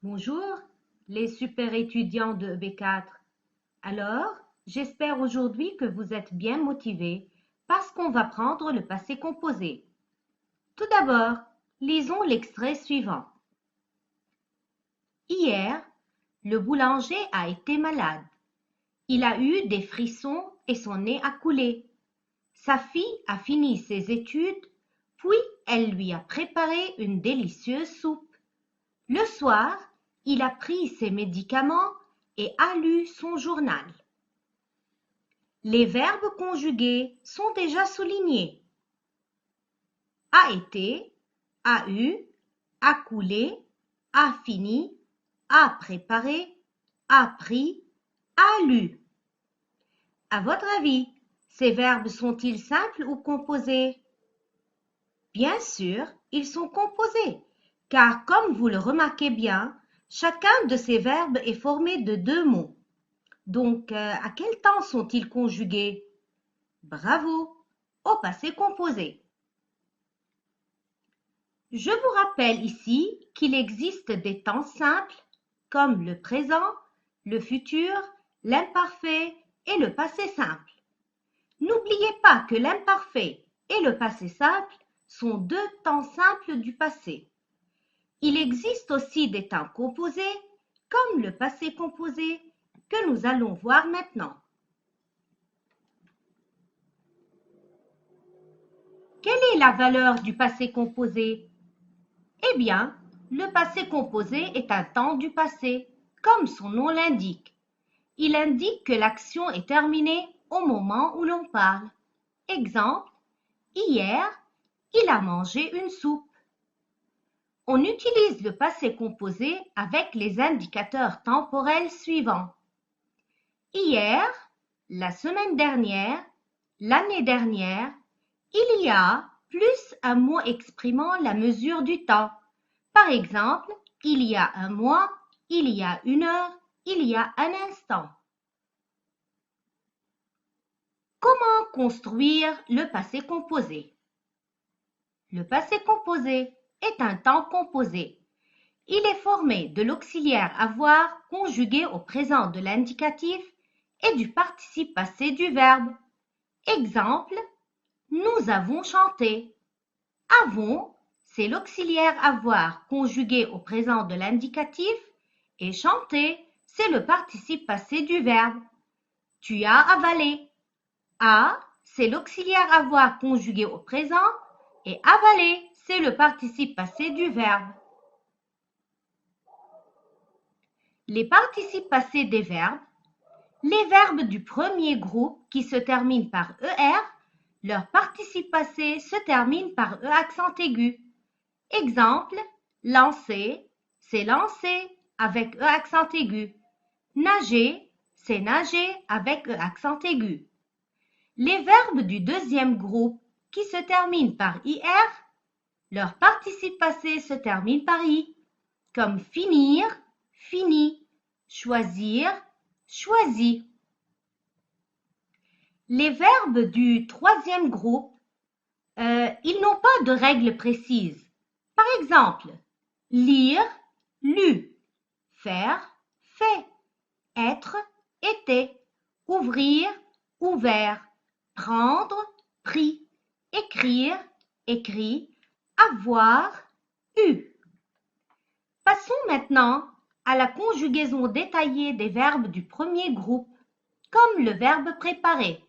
Bonjour, les super étudiants de EB4. Alors, j'espère aujourd'hui que vous êtes bien motivés parce qu'on va prendre le passé composé. Tout d'abord, lisons l'extrait suivant. Hier, le boulanger a été malade. Il a eu des frissons et son nez a coulé. Sa fille a fini ses études, puis elle lui a préparé une délicieuse soupe. Le soir, il a pris ses médicaments et a lu son journal. Les verbes conjugués sont déjà soulignés. A été, a eu, a coulé, a fini, a préparé, a pris, a lu. À votre avis, ces verbes sont-ils simples ou composés? Bien sûr, ils sont composés, car comme vous le remarquez bien, chacun de ces verbes est formé de deux mots. Donc, à quel temps sont-ils conjugués? Bravo, au passé composé. Je vous rappelle ici qu'il existe des temps simples comme le présent, le futur, l'imparfait et le passé simple. N'oubliez pas que l'imparfait et le passé simple sont deux temps simples du passé. Il existe aussi des temps composés comme le passé composé que nous allons voir maintenant. Quelle est la valeur du passé composé? Eh bien, le passé composé est un temps du passé, comme son nom l'indique. Il indique que l'action est terminée au moment où l'on parle. Exemple, hier, il a mangé une soupe. On utilise le passé composé avec les indicateurs temporels suivants. Hier, la semaine dernière, l'année dernière, il y a plus un mot exprimant la mesure du temps. Par exemple, il y a un mois, il y a une heure, il y a un instant. Comment construire le passé composé? Le passé composé est un temps composé. Il est formé de l'auxiliaire avoir conjugué au présent de l'indicatif et du participe passé du verbe. Exemple, nous avons chanté. Avons, c'est l'auxiliaire avoir conjugué au présent de l'indicatif et chanter, c'est le participe passé du verbe. Tu as avalé. A, c'est l'auxiliaire avoir conjugué au présent et avaler, c'est le participe passé du verbe. Les participes passés des verbes. Les verbes du premier groupe qui se terminent par ER, leur participe passé se termine par E accent aigu. Exemple, lancer, c'est lancer avec E accent aigu. Nager, c'est nager avec E accent aigu. Les verbes du deuxième groupe qui se terminent par IR, leur participe passé se termine par I, comme finir, fini, choisir, choisi. Les verbes du troisième groupe, ils n'ont pas de règle précise. Par exemple, lire, lu, faire, fait, être, été, ouvrir, ouvert, prendre, pris, écrire, écrit, avoir, eu. Passons maintenant à la conjugaison détaillée des verbes du premier groupe, comme le verbe préparer.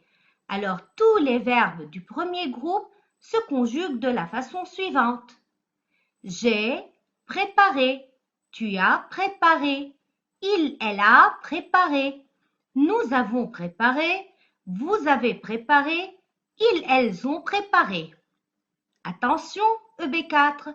Alors, tous les verbes du premier groupe se conjuguent de la façon suivante. J'ai préparé, tu as préparé, il, elle a préparé, nous avons préparé, vous avez préparé, ils, elles ont préparé. Attention, EB4.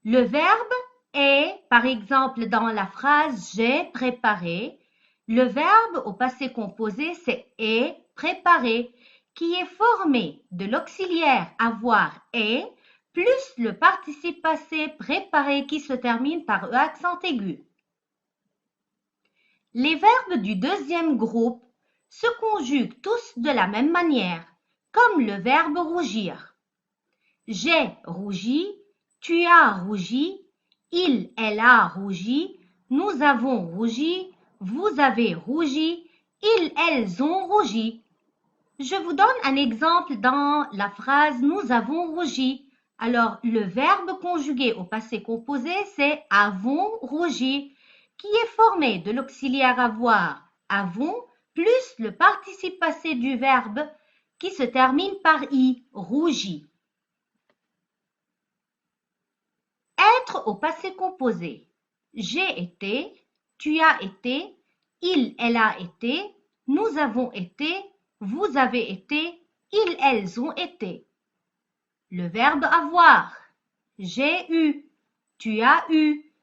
Le verbe est, par exemple, dans la phrase j'ai préparé. Le verbe au passé composé, c'est est préparé, qui est formé de l'auxiliaire avoir est plus le participe passé préparé qui se termine par E accent aigu. Les verbes du deuxième groupe se conjuguent tous de la même manière, comme le verbe rougir. J'ai rougi, tu as rougi, il, elle a rougi, nous avons rougi, vous avez rougi, elles ont rougi. Je vous donne un exemple dans la phrase « Nous avons rougi ». Alors, le verbe conjugué au passé composé, c'est « avons rougi » qui est formé de l'auxiliaire avoir « avons » plus le participe passé du verbe qui se termine par « i », rougi. Être au passé composé. J'ai été, tu as été, elle a été, nous avons été, vous avez été, elles ont été. Le verbe avoir. J'ai eu, tu as eu,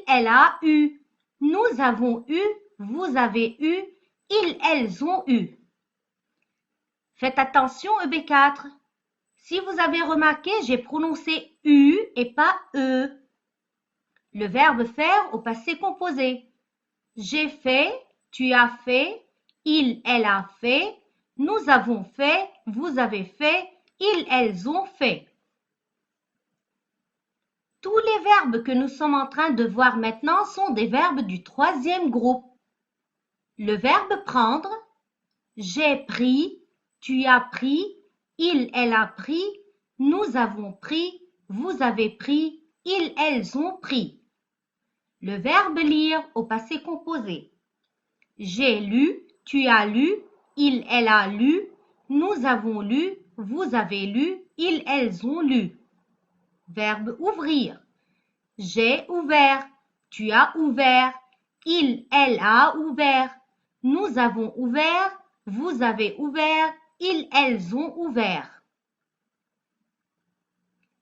elle a eu, nous avons eu, vous avez eu, elles ont eu. Faites attention EB4. Si vous avez remarqué, j'ai prononcé U et pas E. Le verbe faire au passé composé. J'ai fait, tu as fait, elle a fait, nous avons fait, vous avez fait, elles ont fait. Tous les verbes que nous sommes en train de voir maintenant sont des verbes du troisième groupe. Le verbe prendre, j'ai pris, tu as pris, elle a pris, nous avons pris, vous avez pris, elles ont pris. Le verbe lire au passé composé. J'ai lu, tu as lu, elle a lu, nous avons lu, vous avez lu, elles ont lu. Verbe ouvrir. J'ai ouvert, tu as ouvert, elle a ouvert, nous avons ouvert, vous avez ouvert, elles ont ouvert.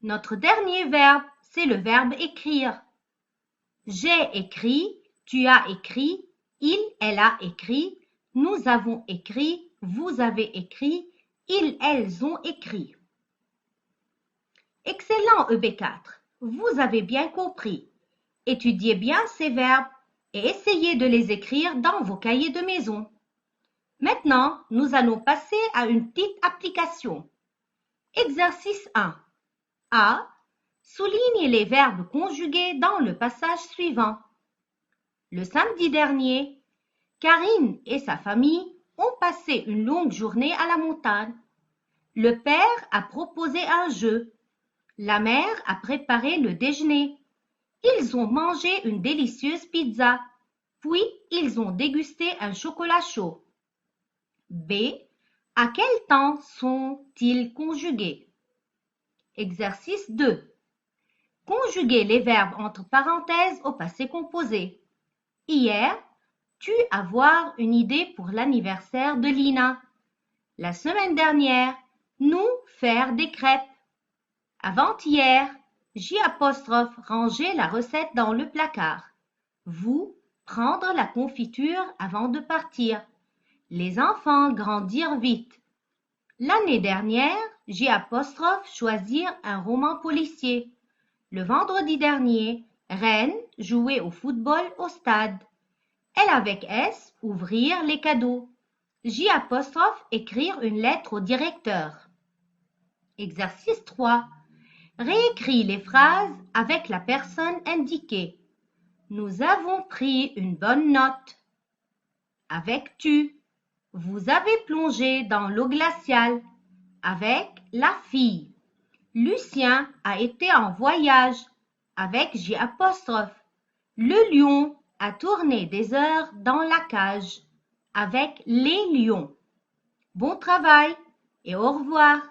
Notre dernier verbe, c'est le verbe écrire. J'ai écrit, tu as écrit, elle a écrit, nous avons écrit, vous avez écrit, elles ont écrit. Excellent EB4, vous avez bien compris. Étudiez bien ces verbes et essayez de les écrire dans vos cahiers de maison. Maintenant, nous allons passer à une petite application. Exercice 1. A. Souligne les verbes conjugués dans le passage suivant. Le samedi dernier, Karine et sa famille ont passé une longue journée à la montagne. Le père a proposé un jeu. La mère a préparé le déjeuner. Ils ont mangé une délicieuse pizza. Puis, ils ont dégusté un chocolat chaud. B. À quel temps sont-ils conjugués? Exercice 2. Conjuguer les verbes entre parenthèses au passé composé. Hier, tu avoir une idée pour l'anniversaire de Lina. La semaine dernière, nous faire des crêpes. Avant-hier, ranger la recette dans le placard. Vous, prendre la confiture avant de partir. Les enfants grandir vite. L'année dernière, choisir un roman policier. Le vendredi dernier, Reine jouer au football au stade. Elle avec S, ouvrir les cadeaux. Écrire une lettre au directeur. Exercice 3. Réécris les phrases avec la personne indiquée. Nous avons pris une bonne note. Avec tu. Vous avez plongé dans l'eau glaciale. Avec la fille. Lucien a été en voyage. Avec J'. Le lion a tourné des heures dans la cage. Avec les lions. Bon travail et au revoir.